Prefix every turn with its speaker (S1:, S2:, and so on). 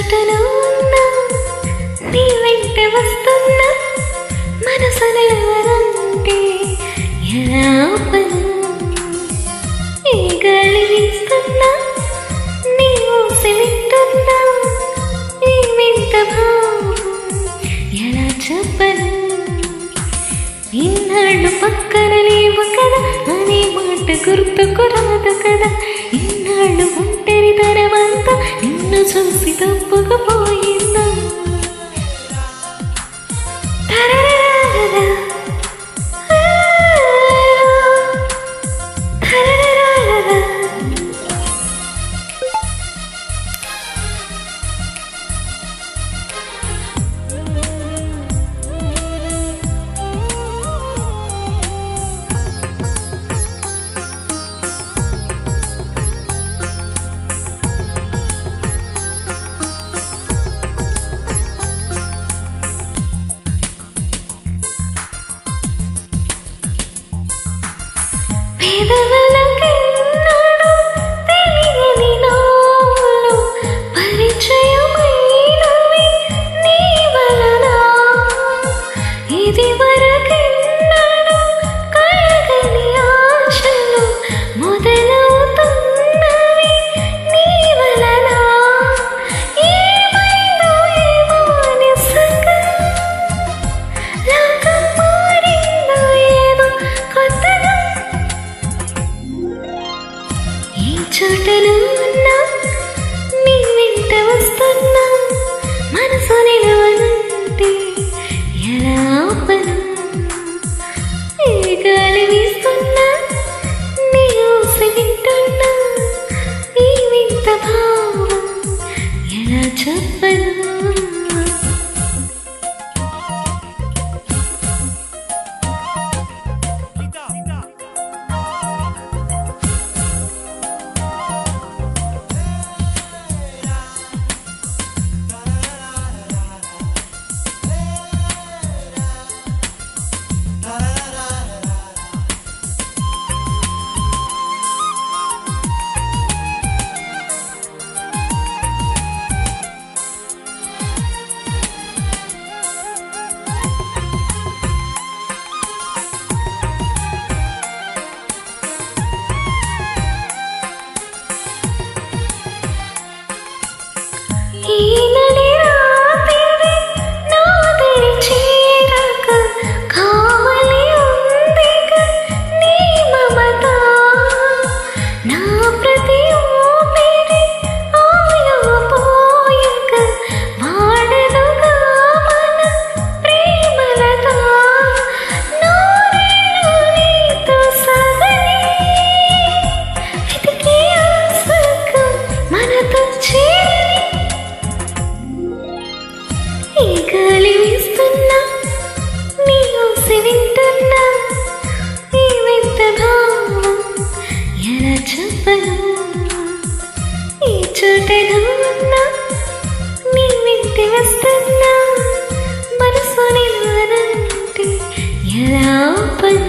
S1: చోటలో ఉన్నా నీ వెంట వస్తున్నా మనసు నిలవనంటే ఎలా ఆపను ఏ గాలి వీస్తున్నా నీ ఊసి వింటున్నా ఈ వింత భావం ఎలా చెప్పను ఇన్నాళ్ళు పక్కన లేవు కదా అనే మాట గుర్తుకు రాదు కదా ఇన్నాళ్ళు ఒంటరి తరమంతా నిన్ను చూసి తప్పుకుపోయిందా పేదవలకెన్నాడు తెలియని నాలో పరిచయమైనవి నీ వలన ఇది వరకెన్నాడు కలగని ఆశలు మొదలవుతున్నవి నీ వలన ఏమైందో ఏమో నిస్సంగా లోకం మారిందో ఏదో కొత్తగా ఈ చోటలో ఉన్నా నీ వెంట వస్తున్నా మనసు నిలవనంటే ఎలా ఆపను ఏ గాలి వీస్తున్నా నీ ఊసి వింటున్నా ఈ వింత భావం ఎలా చెప్పను ఈనని రాత్రి నా దరి చేరక కావలి ఉందిగా నీ మమత నా ప్రతి ఊపిరి ఆలో పోయక వాడదుగా మన ప్రేమలత నూరేళ్ళు నీతో సాగని వెతికి ఆశకు మనతో చేరని ఈ గాలి వీస్తున్నా నీ ఊసి వింటున్నా ఈ వింత భావం ఎలా చెప్పను ఈ చోటలో ఉన్నా నీ వెంట వస్తున్నా మనసు నిలవనంటే ఎలా ఆపను